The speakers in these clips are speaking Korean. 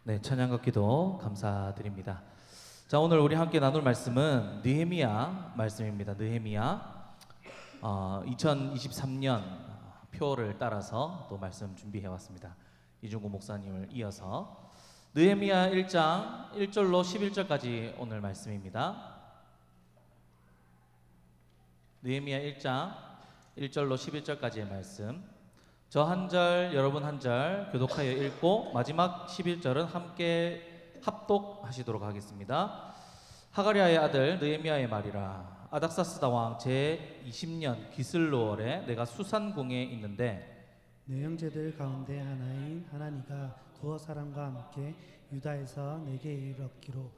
네, 찬양과 기도 감사드립니다. 자, 오늘 우리 함께 나눌 말씀은 느헤미야 말씀입니다. 느헤미야 2023년 표를 따라서 또 말씀 준비해 왔습니다. 이중구 목사님을 이어서 느헤미야 1장 1절로 11절까지 오늘 말씀입니다. 느헤미야 1장 1절로 11절까지의 말씀, 저 한 절, 여러분 한 절 교독하여 읽고 마지막 11절은 함께 합독하시도록 하겠습니다. 하가리아의 아들 느헤미야의 말이라. 아닥사스다 왕 제 20년 기슬로월에 내가 수산궁에 있는데 내 형제들 가운데 하나인 하나니가 두어 사람과 함께 유다에서 내게 이르렀기로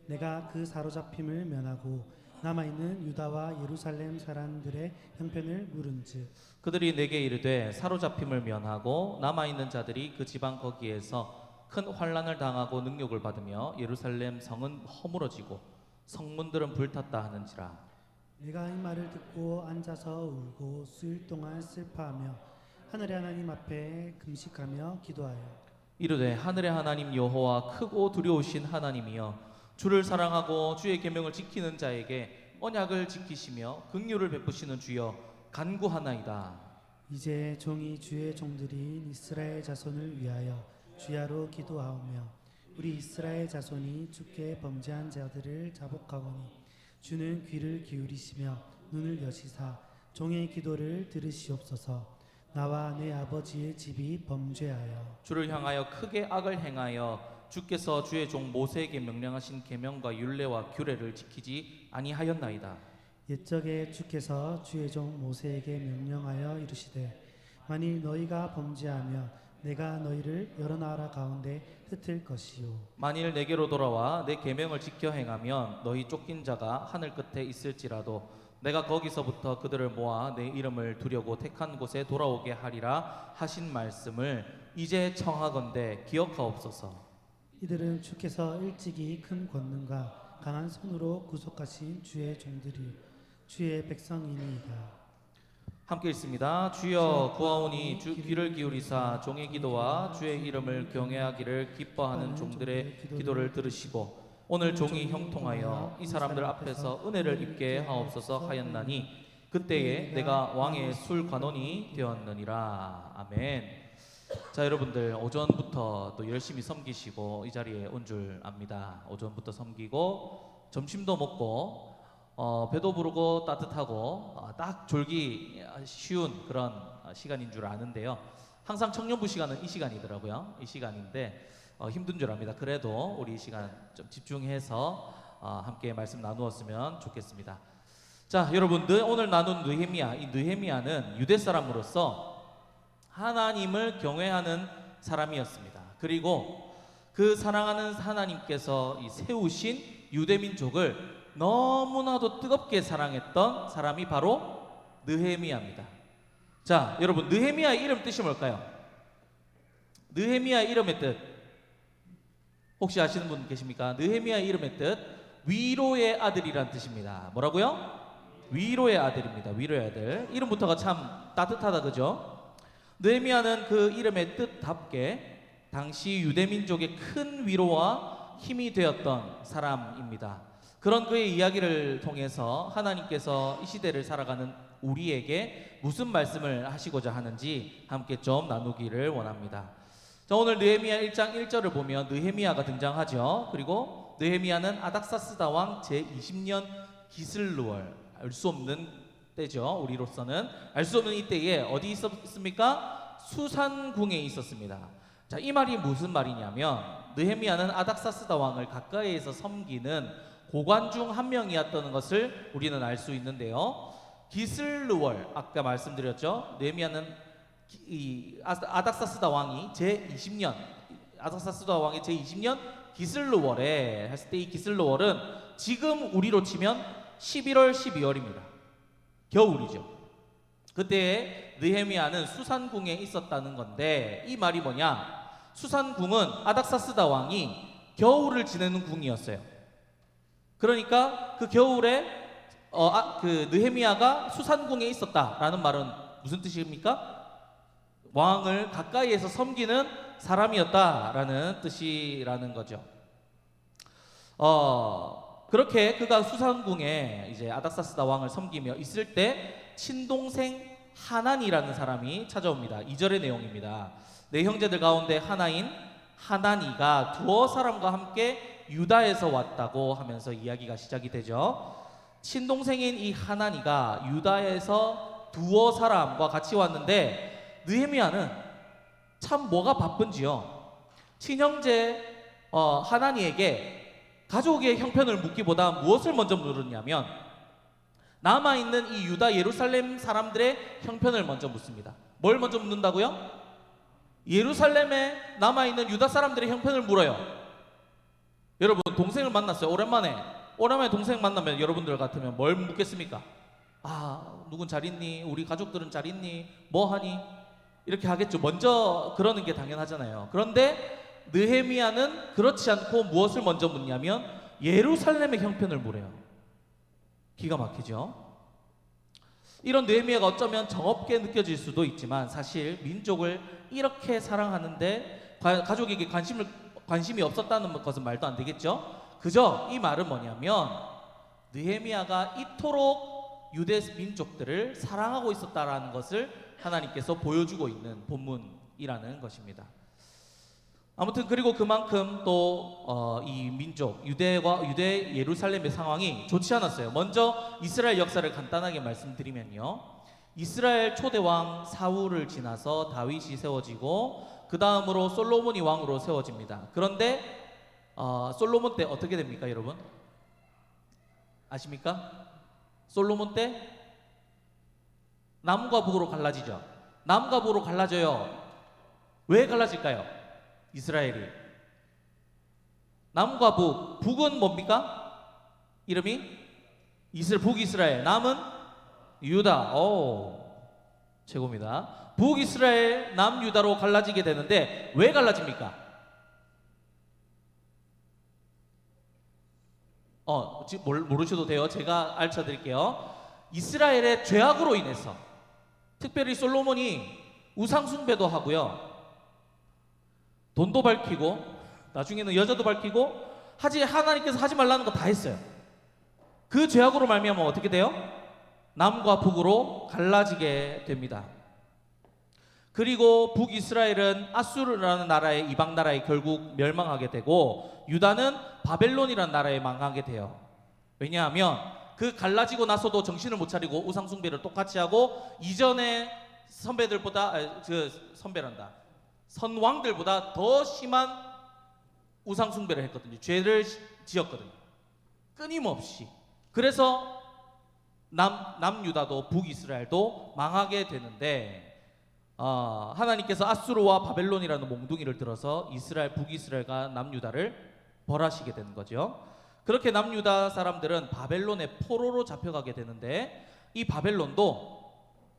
내가 그 사로잡힘을 면하고 남아있는 유다와 예루살렘 사람들의 형편을 물은즉 그들이 내게 이르되 사로잡힘을 면하고 남아있는 자들이 그 지방 거기에서 큰 환난을 당하고 능욕을 받으며 예루살렘 성은 허물어지고 성문들은 불탔다 하는지라. 내가 이 말을 듣고 앉아서 울고 수일 동안 슬퍼하며 하늘의 하나님 앞에 금식하며 기도하여 이르되 하늘의 하나님 여호와 크고 두려우신 하나님이여, 주를 사랑하고 주의 계명을 지키는 자에게 언약을 지키시며 긍휼을 베푸시는 주여 간구하나이다. 이제 종이 주의 종들인 이스라엘 자손을 위하여 주야로 기도하오며 우리 이스라엘 자손이 주께 범죄한 자들을 자복하오니 주는 귀를 기울이시며 눈을 여시사 종의 기도를 들으시옵소서. 나와 내 아버지의 집이 범죄하여 주를 향하여 크게 악을 행하여 주께서 주의 종 모세에게 명령하신 계명과 율례와 규례를 지키지 아니하였나이다. 옛적에 주께서 주의 종 모세에게 명령하여 이르시되 만일 너희가 범죄하며 내가 너희를 여러 나라 가운데 흩을 것이요 만일 내게로 돌아와 내 계명을 지켜 행하면 너희 쫓긴 자가 하늘 끝에 있을지라도 내가 거기서부터 그들을 모아 내 이름을 두려고 택한 곳에 돌아오게 하리라 하신 말씀을 이제 청하건대 기억하옵소서. 이들은 주께서 일찍이 큰 권능과 강한 손으로 구속하신 주의 종들이 주의 백성이니이다. 함께 읽습니다. 주여 구하오니 주 귀를 기울이사 종의 기도와 주의 이름을 경외하기를 기뻐하는 종들의 기도를 들으시고 오늘 종이 형통하여 이 사람들 앞에서 은혜를 입게 하옵소서 하였나니 그때에 내가 왕의 술 관원이 되었느니라. 아멘. 자, 여러분들 오전부터 또 열심히 섬기시고 이 자리에 온 줄 압니다. 오전부터 섬기고 점심도 먹고 배도 부르고 따뜻하고 딱 졸기 쉬운 그런 시간인 줄 아는데요. 항상 청년부 시간은 이 시간이더라고요. 이 시간인데 힘든 줄 압니다. 그래도 우리 이 시간 좀 집중해서 함께 말씀 나누었으면 좋겠습니다. 자, 여러분들 오늘 나눈 느헤미야, 이 느헤미야는 유대 사람으로서 하나님을 경외하는 사람이었습니다. 그리고 그 사랑하는 하나님께서 이 세우신 유대 민족을 너무나도 뜨겁게 사랑했던 사람이 바로 느헤미야입니다. 자, 여러분 느헤미야의 이름 뜻이 뭘까요? 느헤미야의 이름의 뜻 혹시 아시는 분 계십니까? 느헤미야의 이름의 뜻 위로의 아들이란 뜻입니다. 뭐라고요? 위로의 아들입니다. 위로의 아들. 이름부터가 참 따뜻하다, 그죠? 느헤미야는 그 이름의 뜻답게 당시 유대민족의 큰 위로와 힘이 되었던 사람입니다. 그런 그의 이야기를 통해서 하나님께서 이 시대를 살아가는 우리에게 무슨 말씀을 하시고자 하는지 함께 좀 나누기를 원합니다. 자, 오늘 느헤미야 1장 1절을 보면 느헤미야가 등장하죠. 그리고 느헤미야는 아닥사스다 왕 제20년 기슬루월, 알 수 없는 때죠. 우리로서는 알 수 없는 이때에 어디 있었습니까? 수산궁에 있었습니다. 자, 이 말이 무슨 말이냐면 느헤미야는 아닥사스다 왕을 가까이에서 섬기는 고관 중 한 명이었다는 것을 우리는 알 수 있는데요. 기슬루월, 아까 말씀드렸죠. 느헤미야는 아닥사스다 왕이 제20년 아닥사스다 왕이 제20년 기슬루월에 했을 때 이 기슬루월은 지금 우리로 치면 11월 12월입니다. 겨울이죠. 그때 느헤미야는 수산궁에 있었다는 건데 이 말이 뭐냐? 수산궁은 아닥사스다 왕이 겨울을 지내는 궁이었어요. 그러니까 그 겨울에 그 느헤미야가 수산궁에 있었다라는 말은 무슨 뜻입니까? 왕을 가까이에서 섬기는 사람이었다라는 뜻이라는 거죠. 그렇게 그가 수상궁에 이제 아닥사스다 왕을 섬기며 있을 때 친동생 하난이라는 사람이 찾아옵니다. 2절의 내용입니다. 내 형제들 가운데 하나인 하나니가 두어 사람과 함께 유다에서 왔다고 하면서 이야기가 시작이 되죠. 친동생인 이 하나니가 유다에서 두어 사람과 같이 왔는데 느헤미야는 참 뭐가 바쁜지요. 친형제 하나니에게 가족의 형편을 묻기보다 무엇을 먼저 물었냐면 남아있는 이 유다 예루살렘 사람들의 형편을 먼저 묻습니다. 뭘 먼저 묻는다고요? 예루살렘에 남아있는 유다 사람들의 형편을 물어요. 여러분 동생을 만났어요. 오랜만에 동생 만나면 여러분들 같으면 뭘 묻겠습니까? 누군 잘 있니? 우리 가족들은 잘 있니? 뭐 하니? 이렇게 하겠죠. 먼저 그러는 게 당연하잖아요. 그런데 느헤미야는 그렇지 않고 무엇을 먼저 묻냐면 예루살렘의 형편을 물어요. 기가 막히죠. 이런 느헤미야가 어쩌면 정없게 느껴질 수도 있지만 사실 민족을 이렇게 사랑하는데 가족에게 관심이 없었다는 것은 말도 안 되겠죠. 그저 이 말은 뭐냐면 느헤미야가 이토록 유대 민족들을 사랑하고 있었다라는 것을 하나님께서 보여주고 있는 본문이라는 것입니다. 아무튼 그리고 그만큼 또 이 민족 유대 예루살렘의 상황이 좋지 않았어요. 먼저 이스라엘 역사를 간단하게 말씀드리면요, 이스라엘 초대왕 사울을 지나서 다윗이 세워지고 그 다음으로 솔로몬이 왕으로 세워집니다. 그런데 솔로몬 때 어떻게 됩니까, 여러분? 아십니까? 솔로몬 때 남과 북으로 갈라지죠. 남과 북으로 갈라져요. 왜 갈라질까요? 이스라엘이 남과 북은 뭡니까? 이름이 북이스라엘, 남은 유다. 최고입니다. 북이스라엘, 남유다로 갈라지게 되는데 왜 갈라집니까? 지금 모르셔도 돼요. 제가 알려드릴게요. 이스라엘의 죄악으로 인해서, 특별히 솔로몬이 우상숭배도 하고요, 돈도 밝히고 나중에는 여자도 밝히고 하나님께서 하지 말라는 거 다 했어요. 그 죄악으로 말미암아 어떻게 돼요? 남과 북으로 갈라지게 됩니다. 그리고 북이스라엘은 아수르라는 나라의 이방 나라에 결국 멸망하게 되고 유다는 바벨론이라는 나라에 망하게 돼요. 왜냐하면 그 갈라지고 나서도 정신을 못 차리고 우상숭배를 똑같이 하고 이전의 선왕들보다 더 심한 우상숭배를 했거든요. 죄를 지었거든요. 끊임없이. 그래서 남유다도 북이스라엘도 망하게 되는데 하나님께서 아수르와 바벨론이라는 몽둥이를 들어서 북이스라엘과 남유다를 벌하시게 되는 거죠. 그렇게 남유다 사람들은 바벨론의 포로로 잡혀가게 되는데 이 바벨론도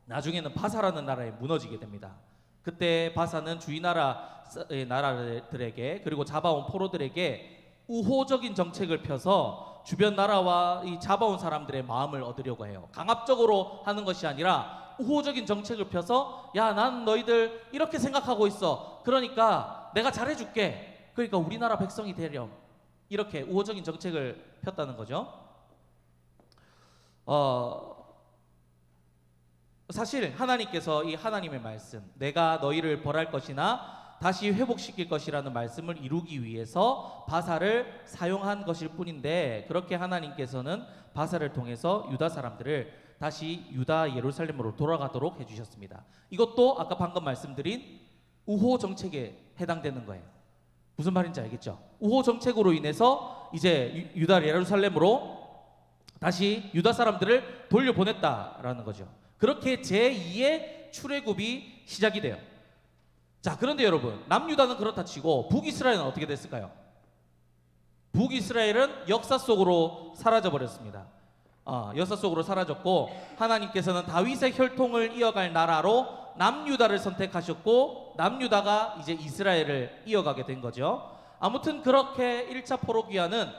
나중에는 바사라는 나라에 무너지게 됩니다. 그때 바사는 주위 나라들에게 그리고 잡아온 포로들에게 우호적인 정책을 펴서 주변 나라와 이 잡아온 사람들의 마음을 얻으려고 해요. 강압적으로 하는 것이 아니라 우호적인 정책을 펴서 난 너희들 이렇게 생각하고 있어. 그러니까 내가 잘해줄게. 그러니까 우리나라 백성이 되렴. 이렇게 우호적인 정책을 폈다는 거죠. 사실 하나님께서 이 하나님의 말씀, 내가 너희를 벌할 것이나 다시 회복시킬 것이라는 말씀을 이루기 위해서 바사를 사용한 것일 뿐인데, 그렇게 하나님께서는 바사를 통해서 유다 사람들을 다시 유다 예루살렘으로 돌아가도록 해주셨습니다. 이것도 아까 방금 말씀드린 우호 정책에 해당되는 거예요. 무슨 말인지 알겠죠? 우호 정책으로 인해서 이제 유다 예루살렘으로 다시 유다 사람들을 돌려보냈다라는 거죠. 그렇게 제2의 출애굽이 시작이 돼요. 자, 그런데 여러분, 남유다는 그렇다 치고 북이스라엘은 어떻게 됐을까요? 북이스라엘은 역사 속으로 사라져 버렸습니다. 역사 속으로 사라졌고 하나님께서는 다윗의 혈통을 이어갈 나라로 남유다를 선택하셨고 남유다가 이제 이스라엘을 이어가게 된 거죠. 아무튼 그렇게 1차 포로귀환은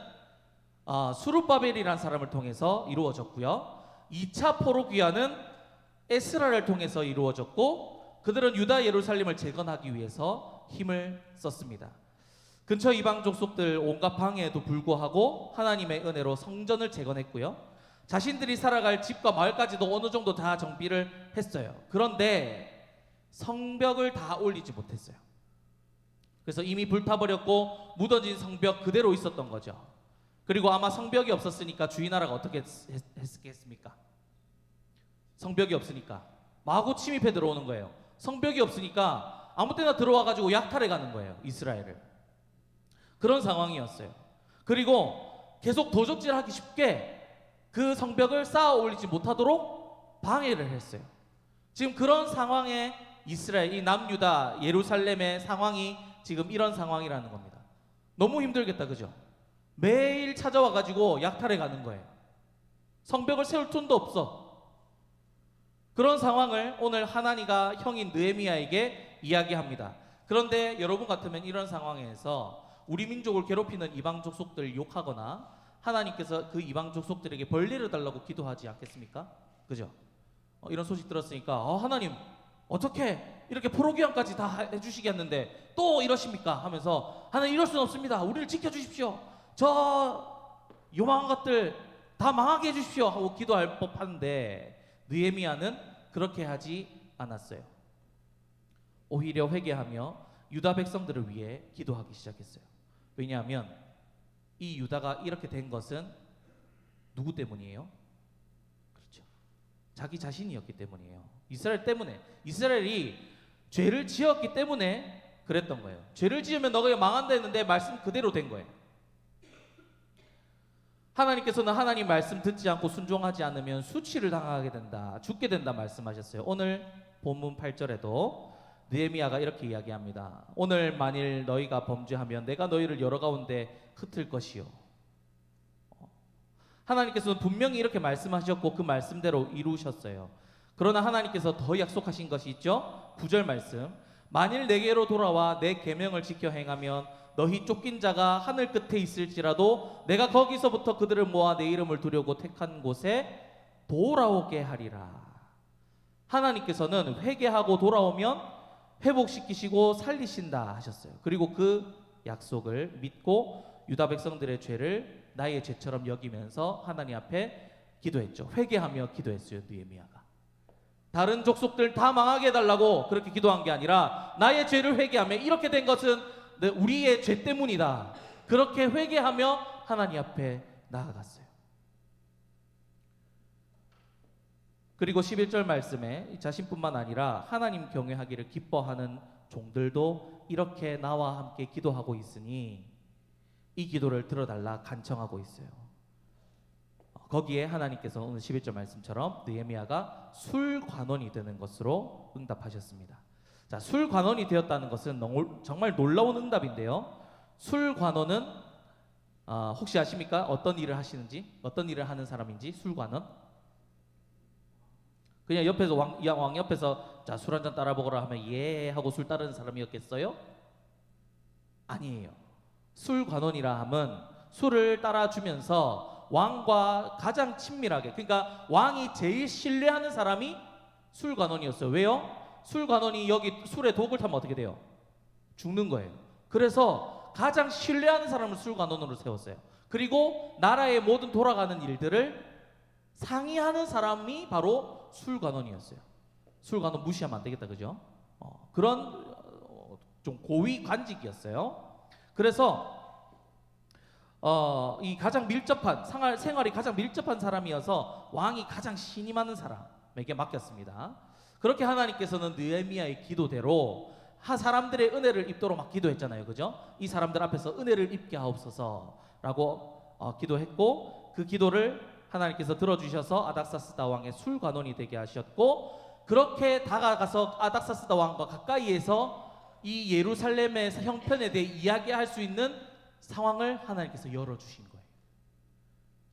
수룹바벨이라는 사람을 통해서 이루어졌고요. 2차 포로귀환은 에스라를 통해서 이루어졌고 그들은 유다 예루살렘을 재건하기 위해서 힘을 썼습니다. 근처 이방 족속들 온갖 방해에도 불구하고 하나님의 은혜로 성전을 재건했고요. 자신들이 살아갈 집과 마을까지도 어느 정도 다 정비를 했어요. 그런데 성벽을 다 올리지 못했어요. 그래서 이미 불타버렸고 무너진 성벽 그대로 있었던 거죠. 그리고 아마 성벽이 없었으니까 주위나라가 어떻게 했겠습니까? 성벽이 없으니까 마구 침입해 들어오는 거예요. 성벽이 없으니까 아무 때나 들어와가지고 약탈해 가는 거예요, 이스라엘을. 그런 상황이었어요. 그리고 계속 도적질하기 쉽게 그 성벽을 쌓아 올리지 못하도록 방해를 했어요. 지금 그런 상황에 이스라엘, 이 남유다 예루살렘의 상황이 지금 이런 상황이라는 겁니다. 너무 힘들겠다, 그죠? 매일 찾아와 가지고 약탈해 가는 거예요. 성벽을 세울 돈도 없어. 그런 상황을 오늘 하나니가 형인 느헤미야에게 이야기합니다. 그런데 여러분 같으면 이런 상황에서 우리 민족을 괴롭히는 이방 족속들 욕하거나 하나님께서 그 이방 족속들에게 벌리를 달라고 기도하지 않겠습니까? 그죠? 이런 소식 들었으니까 하나님 어떻게 이렇게 포로기한까지 다 해주시겠는데 또 이러십니까? 하면서 하나님 이럴 수는 없습니다. 우리를 지켜주십시오. 저 요망한 것들 다 망하게 해주십시오 하고 기도할 법한데 느헤미야는 그렇게 하지 않았어요. 오히려 회개하며 유다 백성들을 위해 기도하기 시작했어요. 왜냐하면 이 유다가 이렇게 된 것은 누구 때문이에요? 그렇죠. 자기 자신이었기 때문이에요. 이스라엘 때문에. 이스라엘이 죄를 지었기 때문에 그랬던 거예요. 죄를 지으면 너가 망한다 했는데 말씀 그대로 된 거예요. 하나님께서는 하나님 말씀 듣지 않고 순종하지 않으면 수치를 당하게 된다, 죽게 된다 말씀하셨어요. 오늘 본문 8절에도 느헤미야가 이렇게 이야기합니다. 오늘 만일 너희가 범죄하면 내가 너희를 여러 가운데 흩을 것이요. 하나님께서는 분명히 이렇게 말씀하셨고 그 말씀대로 이루셨어요. 그러나 하나님께서 더 약속하신 것이 있죠. 9절 말씀. 만일 내게로 돌아와 내 계명을 지켜 행하면 너희 쫓긴 자가 하늘 끝에 있을지라도 내가 거기서부터 그들을 모아 내 이름을 두려고 택한 곳에 돌아오게 하리라. 하나님께서는 회개하고 돌아오면 회복시키시고 살리신다 하셨어요. 그리고 그 약속을 믿고 유다 백성들의 죄를 나의 죄처럼 여기면서 하나님 앞에 기도했죠. 회개하며 기도했어요. 느헤미야가 다른 족속들 다 망하게 해달라고 그렇게 기도한 게 아니라 나의 죄를 회개하며 이렇게 된 것은 우리의 죄 때문이다. 그렇게 회개하며 하나님 앞에 나아갔어요. 그리고 11절 말씀에 자신뿐만 아니라 하나님 경외하기를 기뻐하는 종들도 이렇게 나와 함께 기도하고 있으니 이 기도를 들어달라 간청하고 있어요. 거기에 하나님께서 오늘 11절 말씀처럼 느헤미야가 술관원이 되는 것으로 응답하셨습니다. 자, 술관원이 되었다는 것은 정말 놀라운 응답인데요. 술관원은 혹시 아십니까? 어떤 일을 하시는지, 어떤 일을 하는 사람인지. 술관원 그냥 옆에서 왕 옆에서 자, 술 한잔 따라 먹으라 하면 예 하고 술 따르는 사람이었겠어요? 아니에요. 술관원이라 함은 술을 따라주면서 왕과 가장 친밀하게, 그러니까 왕이 제일 신뢰하는 사람이 술관원이었어요. 왜요? 술관원이 여기 술에 독을 타면 어떻게 돼요? 죽는 거예요. 그래서 가장 신뢰하는 사람을 술관원으로 세웠어요. 그리고 나라의 모든 돌아가는 일들을 상의하는 사람이 바로 술관원이었어요. 술관원 무시하면 안 되겠다, 그죠? 그런 좀 고위 관직이었어요. 그래서 이 가장 밀접한 생활이 가장 밀접한 사람이어서 왕이 가장 신임하는 사람에게 맡겼습니다. 그렇게 하나님께서는 느헤미야의 기도대로 사람들의 은혜를 입도록 막 기도했잖아요, 그죠? 이 사람들 앞에서 은혜를 입게 하옵소서라고 기도했고 그 기도를 하나님께서 들어주셔서 아닥사스다 왕의 술관원이 되게 하셨고, 그렇게 다가가서 아닥사스다 왕과 가까이에서 이 예루살렘의 형편에 대해 이야기할 수 있는 상황을 하나님께서 열어주신 거예요.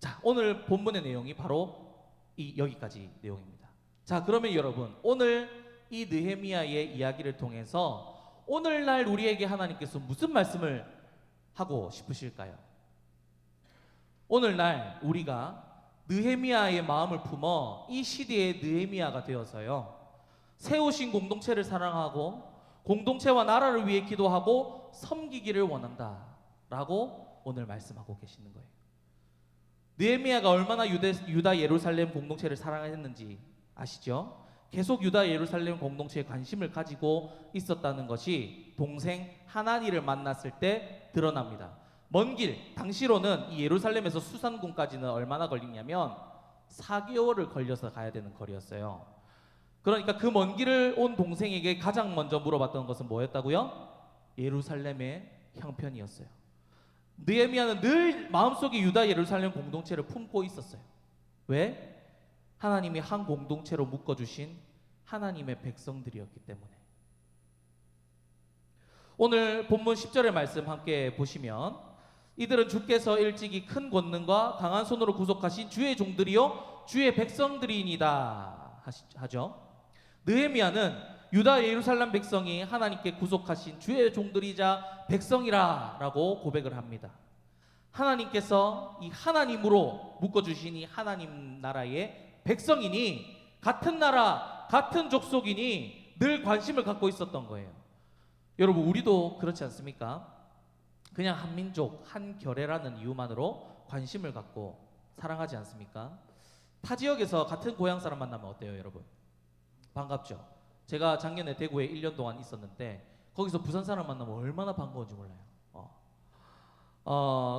자, 오늘 본문의 내용이 바로 여기까지 내용입니다. 자, 그러면 여러분, 오늘 이 느헤미야의 이야기를 통해서 오늘날 우리에게 하나님께서 무슨 말씀을 하고 싶으실까요? 오늘날 우리가 느헤미야의 마음을 품어 이 시대의 느헤미야가 되어서요, 세우신 공동체를 사랑하고 공동체와 나라를 위해 기도하고 섬기기를 원한다라고 오늘 말씀하고 계시는 거예요. 느헤미야가 얼마나 유다 예루살렘 공동체를 사랑했는지 아시죠? 계속 유다 예루살렘 공동체에 관심을 가지고 있었다는 것이 동생 하나니를 만났을 때 드러납니다. 먼 길, 당시로는 이 예루살렘에서 수산궁까지는 얼마나 걸리냐면 4개월을 걸려서 가야 되는 거리였어요. 그러니까 그 먼 길을 온 동생에게 가장 먼저 물어봤던 것은 뭐였다고요? 예루살렘의 형편이었어요. 느헤미야는 늘 마음속에 유다 예루살렘 공동체를 품고 있었어요. 왜? 하나님이 한 공동체로 묶어주신 하나님의 백성들이었기 때문에. 오늘 본문 10절의 말씀 함께 보시면 이들은 주께서 일찍이 큰 권능과 강한 손으로 구속하신 주의 종들이요 주의 백성들이니이다 하죠. 느헤미야는 유다 예루살렘 백성이 하나님께 구속하신 주의 종들이자 백성이라 라고 고백을 합니다. 하나님께서 이 하나님으로 묶어주신 이 하나님 나라의 백성이니 같은 나라 같은 족속이니 늘 관심을 갖고 있었던 거예요. 여러분 우리도 그렇지 않습니까? 그냥 한 민족 한 결애라는 이유만으로 관심을 갖고 사랑하지 않습니까? 타 지역에서 같은 고향 사람 만나면 어때요 여러분? 반갑죠? 제가 작년에 대구에 1년 동안 있었는데 거기서 부산 사람 만나면 얼마나 반가운지 몰라요.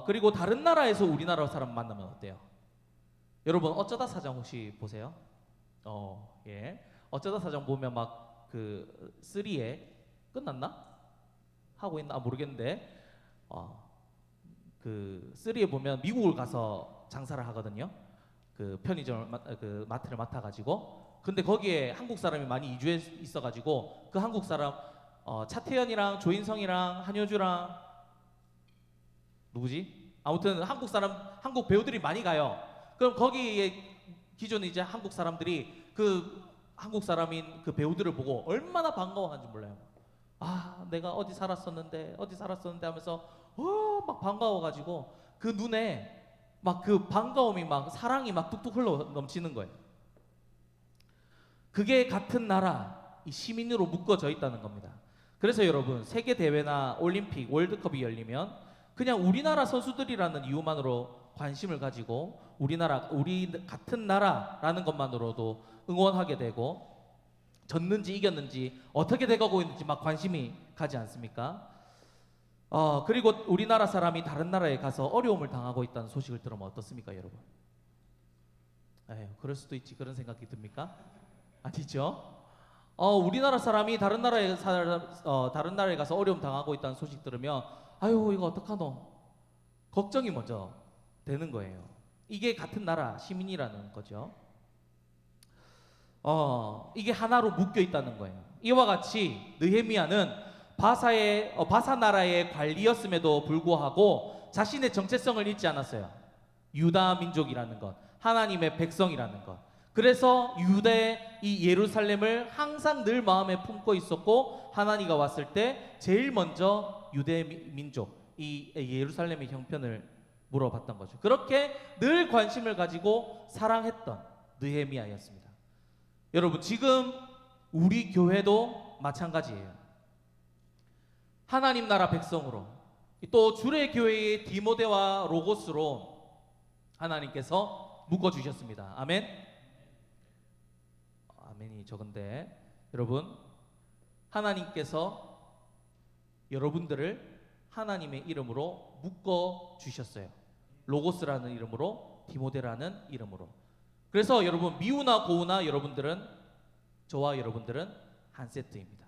그리고 다른 나라에서 우리나라 사람 만나면 어때요? 여러분 어쩌다 사장 혹시 보세요? 예. 어쩌다 사장 보면 막 그 3에 끝났나? 하고 있나? 모르겠는데 그 3에 보면 미국을 가서 장사를 하거든요. 그 편의점 그 마트를 맡아가지고 근데 거기에 한국 사람이 많이 이주해 있어가지고 그 한국 사람 차태현이랑 조인성이랑 한효주랑 누구지? 아무튼 한국 사람 한국 배우들이 많이 가요. 그럼 거기에 기존에 이제 한국 사람들이 그 한국 사람인 그 배우들을 보고 얼마나 반가워하는지 몰라요. 아 내가 어디 살았었는데 하면서 막 반가워가지고 그 눈에 막 그 반가움이 막 사랑이 막 뚝뚝 흘러 넘치는 거예요. 그게 같은 나라 이 시민으로 묶어져 있다는 겁니다. 그래서 여러분 세계 대회나 올림픽 월드컵이 열리면 그냥 우리나라 선수들이라는 이유만으로 관심을 가지고 우리 같은 나라라는 것만으로도 응원하게 되고 졌는지 이겼는지 어떻게 돼가고 있는지 막 관심이 가지 않습니까? 그리고 우리나라 사람이 다른 나라에 가서 어려움을 당하고 있다는 소식을 들으면 어떻습니까, 여러분? 에휴, 그럴 수도 있지 그런 생각이 듭니까? 아니죠? 우리나라 사람이 다른 나라에 가서 어려움 당하고 있다는 소식 들으면 아유 이거 어떡하노? 걱정이 먼저 되는 거예요. 이게 같은 나라 시민이라는 거죠. 이게 하나로 묶여 있다는 거예요. 이와 같이 느헤미야는 바사 나라의 관리였음에도 불구하고 자신의 정체성을 잊지 않았어요. 유다 민족이라는 것, 하나님의 백성이라는 것. 그래서 유대 이 예루살렘을 항상 늘 마음에 품고 있었고 하나님가 왔을 때 제일 먼저 유대 민족 이 예루살렘의 형편을 물어봤던 거죠. 그렇게 늘 관심을 가지고 사랑했던 느헤미야였습니다. 여러분 지금 우리 교회도 마찬가지예요. 하나님 나라 백성으로 또 주의 교회의 디모데와 로고스로 하나님께서 묶어주셨습니다. 아멘. 아멘이 적은데 여러분 하나님께서 여러분들을 하나님의 이름으로 묶어주셨어요. 로고스라는 이름으로 디모데라는 이름으로. 그래서 여러분 미우나 고우나 저와 여러분들은 한 세트입니다.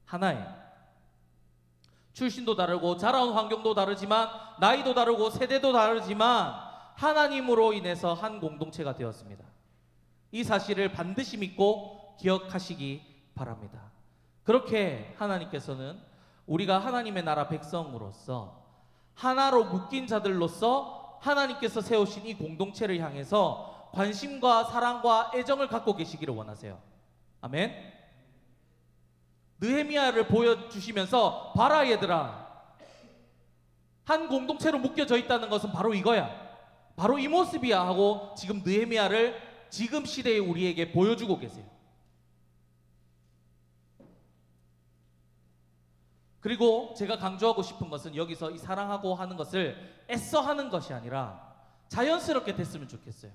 하나예요. 출신도 다르고 자라온 환경도 다르지만 나이도 다르고 세대도 다르지만 하나님으로 인해서 한 공동체가 되었습니다. 이 사실을 반드시 믿고 기억하시기 바랍니다. 그렇게 하나님께서는 우리가 하나님의 나라 백성으로서 하나로 묶인 자들로서 하나님께서 세우신 이 공동체를 향해서 관심과 사랑과 애정을 갖고 계시기를 원하세요. 아멘. 느헤미야를 보여주시면서 봐라 얘들아, 한 공동체로 묶여져 있다는 것은 바로 이거야, 바로 이 모습이야 하고 지금 느헤미야를 지금 시대의 우리에게 보여주고 계세요. 그리고 제가 강조하고 싶은 것은 여기서 이 사랑하고 하는 것을 애써 하는 것이 아니라 자연스럽게 됐으면 좋겠어요.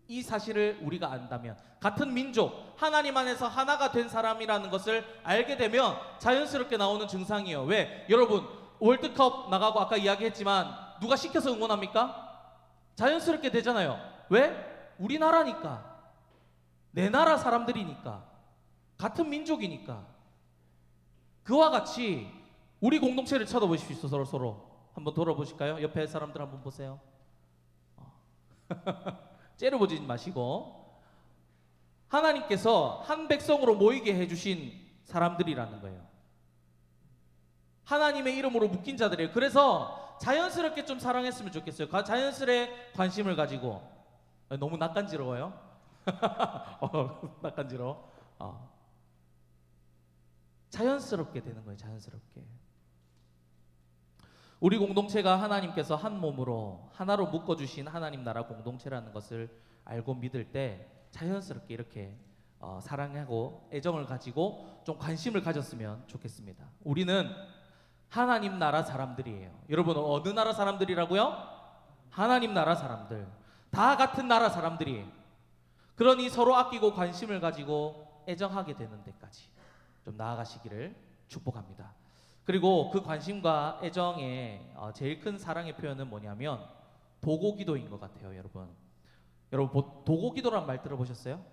이 사실을 우리가 안다면, 같은 민족, 하나님 안에서 하나가 된 사람이라는 것을 알게 되면 자연스럽게 나오는 증상이에요. 왜? 여러분, 월드컵 나가고 아까 이야기했지만 누가 시켜서 응원합니까? 자연스럽게 되잖아요. 왜? 우리나라니까, 내 나라 사람들이니까, 같은 민족이니까. 그와 같이 우리 공동체를 쳐다보십시오. 서로 한번 돌아보실까요? 옆에 사람들 한번 보세요. 째려보지 마시고, 하나님께서 한 백성으로 모이게 해주신 사람들이라는 거예요. 하나님의 이름으로 묶인 자들이에요. 그래서 자연스럽게 좀 사랑했으면 좋겠어요. 자연스레 관심을 가지고. 너무 낯간지러워요? 낯간지러워. 자연스럽게 되는 거예요. 자연스럽게. 우리 공동체가 하나님께서 한 몸으로 하나로 묶어주신 하나님 나라 공동체라는 것을 알고 믿을 때 자연스럽게 이렇게 사랑하고 애정을 가지고 좀 관심을 가졌으면 좋겠습니다. 우리는 하나님 나라 사람들이에요. 여러분, 어느 나라 사람들이라고요? 하나님 나라 사람들. 다 같은 나라 사람들이에요. 그러니 서로 아끼고 관심을 가지고 애정하게 되는 데까지 좀 나아가시기를 축복합니다. 그리고 그 관심과 애정의 제일 큰 사랑의 표현은 뭐냐면 도고기도인 것 같아요. 여러분 도고기도란 말 들어보셨어요?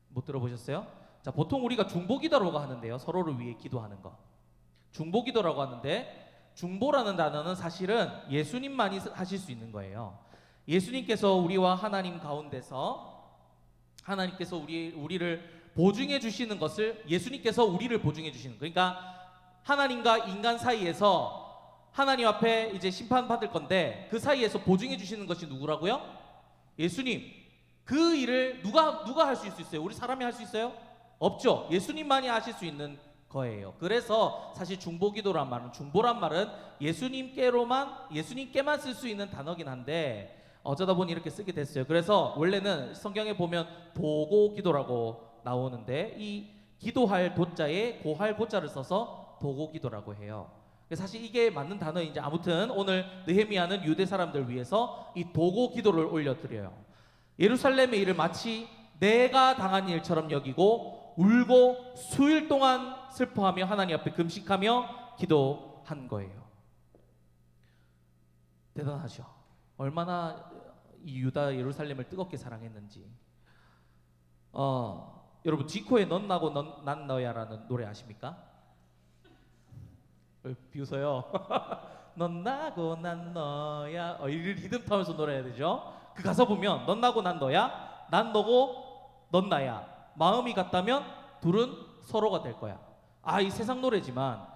못 들어보셨어요? 자, 보통 우리가 중보기도라고 하는데요, 서로를 위해 기도하는 거 중보기도라고 하는데, 중보라는 단어는 사실은 예수님만이 하실 수 있는 거예요. 예수님께서 우리와 하나님 가운데서 하나님께서 우리를 보증해 주시는 것을, 예수님께서 우리를 보증해 주시는, 그러니까 하나님과 인간 사이에서 하나님 앞에 이제 심판받을 건데 그 사이에서 보증해 주시는 것이 누구라고요? 예수님. 그 일을 누가 할 수 있어요? 우리 사람이 할 수 있어요? 없죠. 예수님만이 하실 수 있는 거예요. 그래서 사실 중보기도란 말은, 중보란 말은 예수님께만 쓸 수 있는 단어긴 한데 어쩌다 보니 이렇게 쓰게 됐어요. 그래서 원래는 성경에 보면 도고기도라고 나오는데 이 기도할 도자에 고할 고자를 써서 도고기도라고 해요. 사실 이게 맞는 단어인지, 아무튼 오늘 느헤미야는 유대 사람들 위해서 이 도고기도를 올려드려요. 예루살렘의 일을 마치 내가 당한 일처럼 여기고 울고 수일 동안 슬퍼하며 하나님 앞에 금식하며 기도한 거예요. 대단하죠. 얼마나 이 유다 예루살렘을 뜨겁게 사랑했는지. 여러분, 지코의 넌 나고 난 너야라는 노래 아십니까? 비웃어요. 넌 나고 난 너야. 이 리듬 타면서 노래해야 되죠. 그 가사 보면 넌 나고 난 너야, 난 너고 넌 나야, 마음이 같다면 둘은 서로가 될 거야. 이 세상 노래지만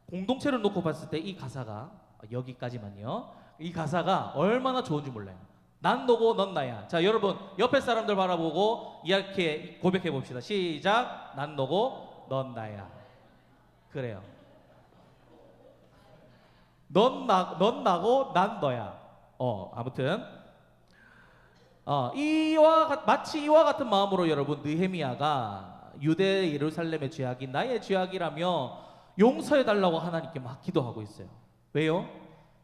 공동체를 놓고 봤을 때 이 가사가, 여기까지만요, 이 가사가 얼마나 좋은지 몰라요. 난 너고 넌 나야. 자, 여러분 옆에 사람들 바라보고 이렇게 고백해 봅시다. 시작. 난 너고 넌 나야. 그래요. 넌 나고 난 너야. 아무튼 마치 이와 같은 마음으로 여러분, 느헤미야가 유대 예루살렘의 죄악이 나의 죄악이라며 용서해 달라고 하나님께 막 기도하고 있어요. 왜요?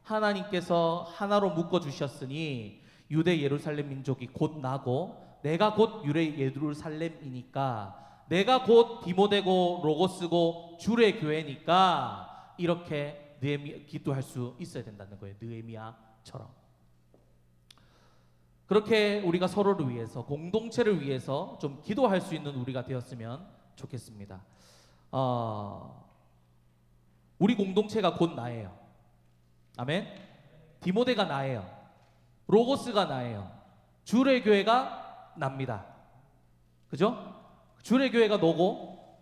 하나님께서 하나로 묶어 주셨으니 유대 예루살렘 민족이 곧 나고 내가 곧 유대 예루살렘이니까, 내가 곧 디모데고 로고스고 주의 교회니까 이렇게 기도할 수 있어야 된다는 거예요. 느헤미야처럼. 그렇게 우리가 서로를 위해서, 공동체를 위해서 좀 기도할 수 있는 우리가 되었으면 좋겠습니다. 우리 공동체가 곧 나예요. 아멘. 디모데가 나예요. 로고스가 나예요. 주의 교회가 납니다. 그죠? 주의 교회가 너고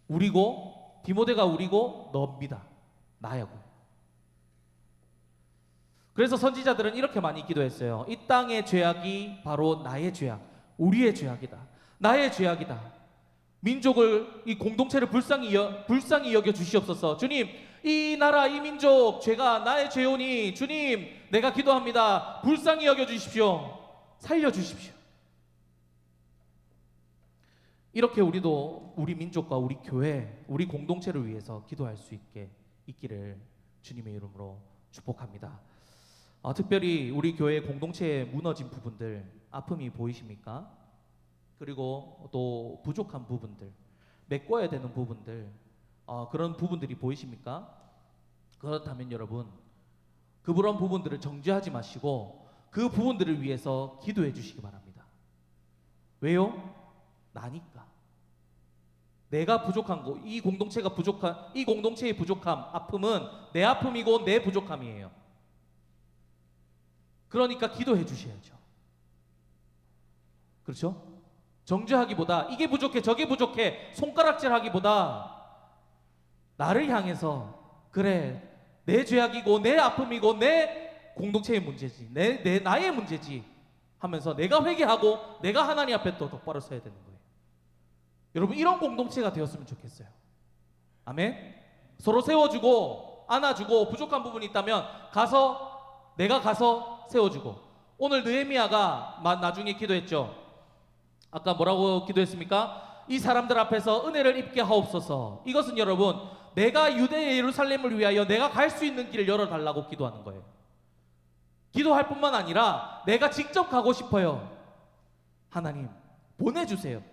우리고 디모데가 우리고 너입니다. 나야고. 그래서 선지자들은 이렇게 많이 기도했어요. 이 땅의 죄악이 바로 나의 죄악, 우리의 죄악이다. 나의 죄악이다. 민족을, 이 공동체를 불쌍히 여겨 주시옵소서. 주님, 이 나라, 이 민족 죄가 나의 죄오니 주님, 내가 기도합니다. 불쌍히 여겨 주십시오. 살려 주십시오. 이렇게 우리도 우리 민족과 우리 교회, 우리 공동체를 위해서 기도할 수 있게 있기를 주님의 이름으로 축복합니다. 특별히 우리 교회 공동체에 무너진 부분들, 아픔이 보이십니까? 그리고 또 부족한 부분들, 메꿔야 되는 부분들, 그런 부분들이 보이십니까? 그렇다면 여러분, 그런 부분들을 정죄하지 마시고 그 부분들을 위해서 기도해 주시기 바랍니다. 왜요? 나니까. 내가 부족한 거, 이 공동체가 부족한, 이 공동체의 부족함, 아픔은 내 아픔이고 내 부족함이에요. 그러니까 기도해 주셔야죠. 그렇죠? 정죄하기보다 이게 부족해 저게 부족해 손가락질하기보다 나를 향해서 그래 내 죄악이고 내 아픔이고 내 공동체의 문제지 나의 문제지 하면서 내가 회개하고 내가 하나님 앞에 또 똑바로 서야 되는 거예요. 여러분 이런 공동체가 되었으면 좋겠어요. 아멘. 서로 세워주고 안아주고 부족한 부분이 있다면 내가 가서 세워주고. 오늘 느헤미야가 나중에 기도했죠. 아까 뭐라고 기도했습니까? 이 사람들 앞에서 은혜를 입게 하옵소서. 이것은 여러분 내가 유대 예루살렘을 위하여 내가 갈 수 있는 길을 열어달라고 기도하는 거예요. 기도할 뿐만 아니라 내가 직접 가고 싶어요. 하나님 보내주세요.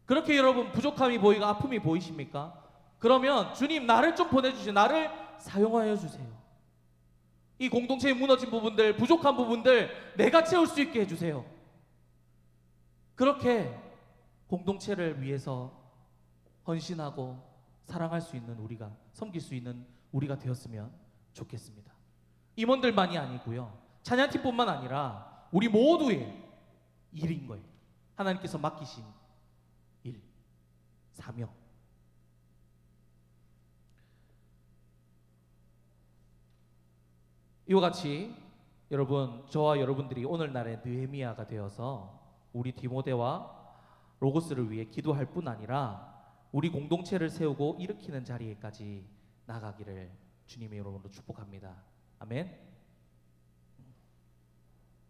그렇게 여러분 부족함이 보이고 아픔이 보이십니까? 그러면 주님 나를 좀 보내주세요. 나를 사용하여 주세요. 이 공동체에 무너진 부분들, 부족한 부분들 내가 채울 수 있게 해주세요. 그렇게 공동체를 위해서 헌신하고 사랑할 수 있는 우리가, 섬길 수 있는 우리가 되었으면 좋겠습니다. 임원들만이 아니고요, 찬양팀뿐만 아니라 우리 모두의 일인 거예요. 하나님께서 맡기신 일, 사명. 이와 같이 여러분, 저와 여러분들이 오늘날의 느헤미야가 되어서 우리 디모데와 로고스를 위해 기도할 뿐 아니라 우리 공동체를 세우고 일으키는 자리에까지 나가기를 주님의 이름으로 축복합니다. 아멘.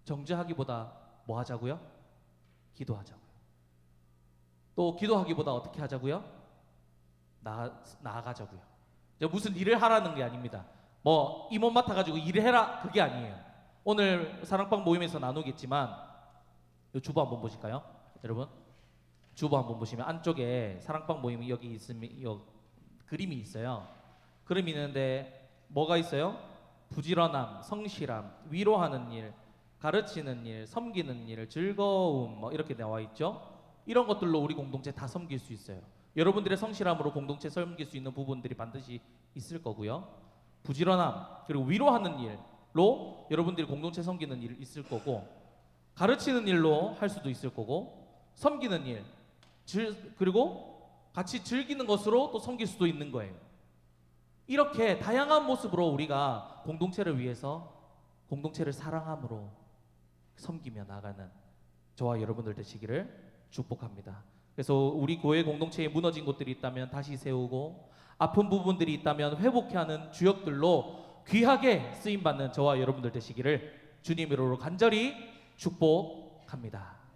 정죄하기보다 뭐 하자고요? 기도하자고요. 또 기도하기보다 어떻게 하자고요? 나아가자고요. 무슨 일을 하라는 게 아닙니다. 뭐 임원 맡아가지고 일을 해라 그게 아니에요. 오늘 사랑방 모임에서 나누겠지만 이 주보 한번 보실까요? 여러분 주보 한번 보시면 안쪽에 사랑방 모임이 여기 있으면 여기 그림이 있어요. 그림이 있는데 뭐가 있어요? 부지런함, 성실함, 위로하는 일, 가르치는 일, 섬기는 일, 즐거움 뭐 이렇게 나와 있죠. 이런 것들로 우리 공동체 다 섬길 수 있어요. 여러분들의 성실함으로 공동체 섬길 수 있는 부분들이 반드시 있을 거고요. 부지런함 그리고 위로하는 일로 여러분들이 공동체 섬기는 일 있을 거고, 가르치는 일로 할 수도 있을 거고, 섬기는 일 그리고 같이 즐기는 것으로 또 섬길 수도 있는 거예요. 이렇게 다양한 모습으로 우리가 공동체를 위해서 공동체를 사랑함으로 섬기며 나가는 저와 여러분들 되시기를 축복합니다. 그래서 우리 교회 공동체에 무너진 곳들이 있다면 다시 세우고, 아픈 부분들이 있다면 회복해 하는 주역들로 귀하게 쓰임받는 저와 여러분들 되시기를 주님 이름으로 간절히 축복합니다.